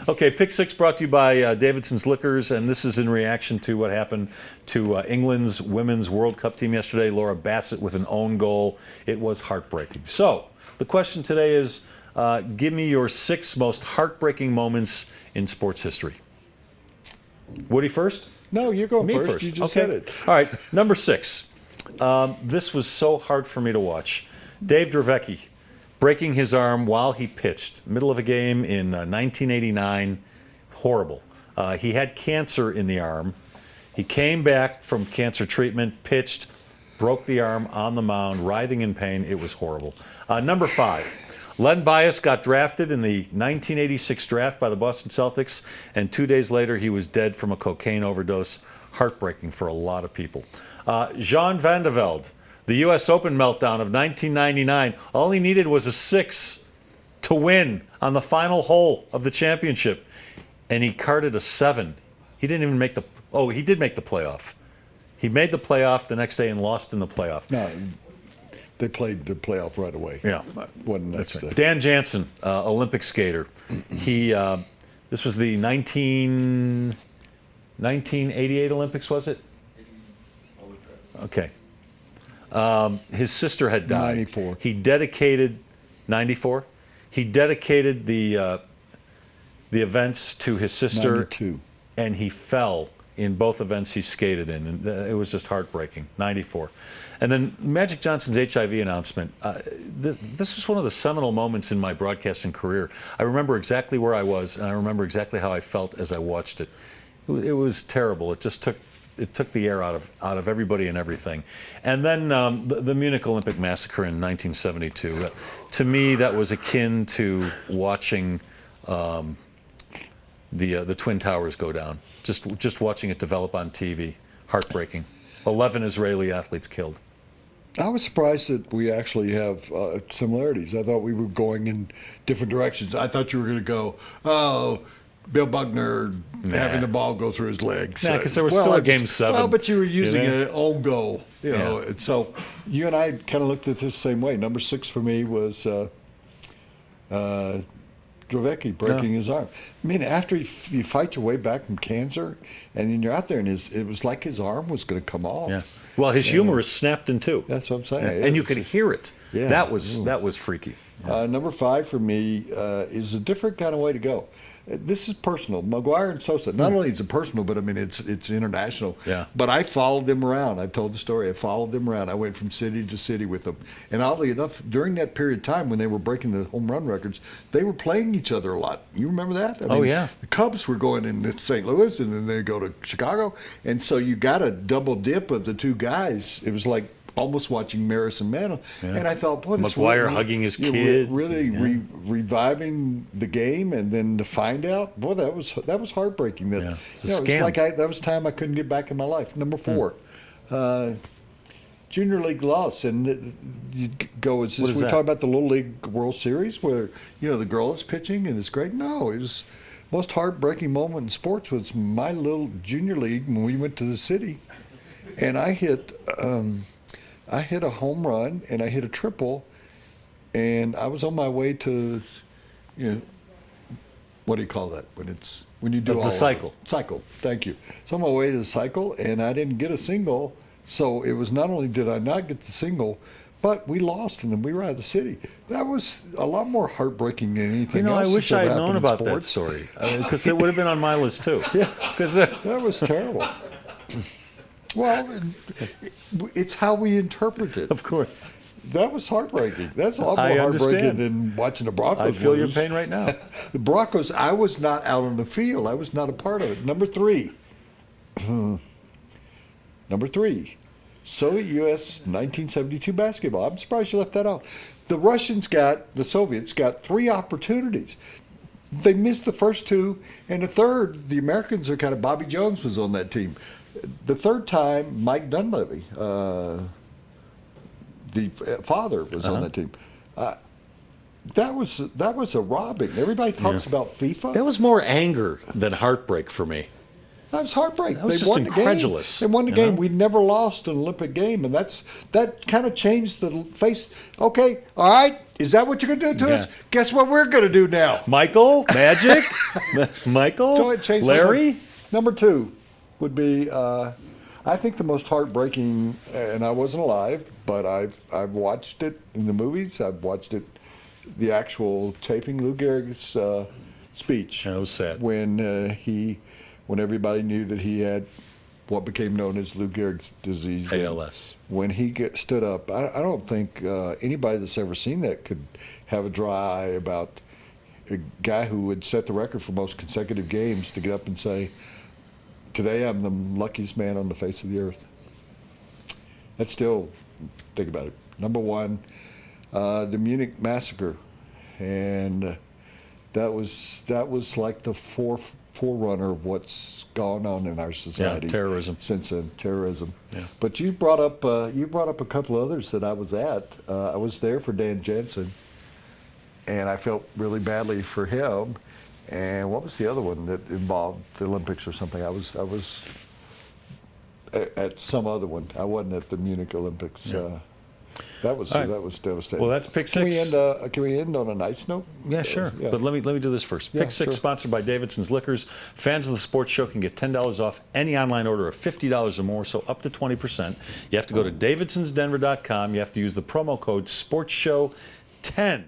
Okay, Pick Six brought to you by Davidson's Liquors, and this is in reaction to what happened to England's women's World Cup team yesterday. Laura Bassett with an own goal. It was heartbreaking. So, the question today is, give me your 6 most heartbreaking moments in sports history. Woody first? No, you're going Me first. You just said it. All right, number 6. This was so hard for me to watch. Dave Dravecky breaking his arm while he pitched, middle of a game in 1989. Horrible. He had cancer in the arm. He came back from cancer treatment, pitched, broke the arm on the mound, writhing in pain. It was horrible. Number 5. Len Bias got drafted in the 1986 draft by the Boston Celtics, and 2 days later he was dead from a cocaine overdose. Heartbreaking for a lot of people. Jean Van de Velde, the U.S. Open meltdown of 1999. All he needed was a 6 to win on the final hole of the championship, and he carded a 7. He didn't even make the. Oh, he did make the playoff. He made the playoff the next day and lost in the playoff. No, they played the playoff right away. Yeah, Wasn't next day. Dan Jansen, Olympic skater. He. This was the 1988 Olympics, was it? Okay. His sister had died. 94. He dedicated 94. He dedicated the events to his sister. 92. And he fell in both events he skated in, and it was just heartbreaking. 94. And then Magic Johnson's HIV announcement. This was one of the seminal moments in my broadcasting career. I remember exactly where I was, and I remember exactly how I felt as I watched it. It was terrible. It just took the air out of everybody and everything. And then the Munich Olympic massacre in 1972. To me, that was akin to watching the Twin Towers go down. Just watching it develop on TV. Heartbreaking. 11 Israeli athletes killed. I was surprised that we actually have similarities. I thought we were going in different directions. I thought you were going to go, oh, Bill Buckner having the ball go through his legs. Yeah, because there was still a Game 7. Well, but you were using an own goal, know. And so you and I kind of looked at this the same way. Number 6 for me was Dravecky breaking his arm. I mean, after you fight your way back from cancer, and then you're out there, and it was like his arm was going to come off. Yeah. Well, his humerus snapped in two. That's what I'm saying. Yeah. And you could hear it. Yeah. That was freaky. Yeah. Number 5 for me is a different kind of way to go. This is personal. Maguire and Sosa. Not only is it personal, but I mean it's international. Yeah. But I followed them around. I told the story. I followed them around. I went from city to city with them. And oddly enough, during that period of time when they were breaking the home run records, they were playing each other a lot. You remember that? I mean, yeah. The Cubs were going in St. Louis, and then they go to Chicago, and so you got a double dip of the two guys. It was like almost watching Maris and Mantle, and I thought, boy, this Maguire hugging his kid, really reviving the game, and then to find out, boy, that was heartbreaking. That it's a it was scam. like that was time I couldn't get back in my life. Number 4, Junior League loss, and you go. Is this we talk about the Little League World Series where the girl is pitching and it's great? No, it was most heartbreaking moment in sports was my little junior league when we went to the city, and I hit a home run and I hit a triple, and I was on my way to, what do you call that when you do the cycle? Cycle. Thank you. So on my way to the cycle, and I didn't get a single. So it was not only did I not get the single, but we lost, and then we were out of the city. That was a lot more heartbreaking than anything else. I wish I had known about sports. that story, because it would have been on my list too. Yeah, that was terrible. Well, it's how we interpret it. Of course. That was heartbreaking. That's a lot more heartbreaking than watching the Broncos. I feel lose. your pain right now. The Broncos, I was not out on the field. I was not a part of it. Number 3. Number 3. Soviet-U.S. 1972 basketball. I'm surprised you left that out. The Soviets got 3 opportunities. They missed the first 2, and the third, the Americans are kind of, Bobby Jones was on that team. The third time, Mike Dunleavy, the father, was on that team. That was a robbing. Everybody talks about FIFA. That was more anger than heartbreak for me. That was heartbreak. That was They just won incredulous, the game. They won the you game. know? We never lost an Olympic game, and that kind of changed the face. Okay, all right. Is that what you're going to do to us? Guess what we're going to do now? Michael, Magic, Michael, So it changed. Larry. Number 2 would be, I think the most heartbreaking, and I wasn't alive, but I've watched it in the movies. I've watched it, the actual taping. Lou Gehrig's speech. That was sad. When when everybody knew that he had what became known as Lou Gehrig's disease, ALS. When he stood up, I don't think anybody that's ever seen that could have a dry eye about a guy who would set the record for most consecutive games to get up and say, "Today I'm the luckiest man on the face of the earth." That's still, think about it. Number 1, the Munich massacre, and that was like the forerunner of what's gone on in our society. Yeah, terrorism. Since then, terrorism. Yeah. But you brought up a couple others that I was at. I was there for Dan Jensen, and I felt really badly for him. And what was the other one that involved the Olympics or something? I was at some other one. I wasn't at the Munich Olympics. Yeah. That was All right. that was devastating. Well, that's pick 6. Can we end on a nice note? Yeah, sure. Yeah. But let me do this first. Yeah, Pick 6, sure. sponsored by Davidson's Liquors. Fans of the sports show can get $10 off any online order of $50 or more, so up to 20%. You have to go to davidsonsdenver.com. You have to use the promo code SPORTSSHOW10.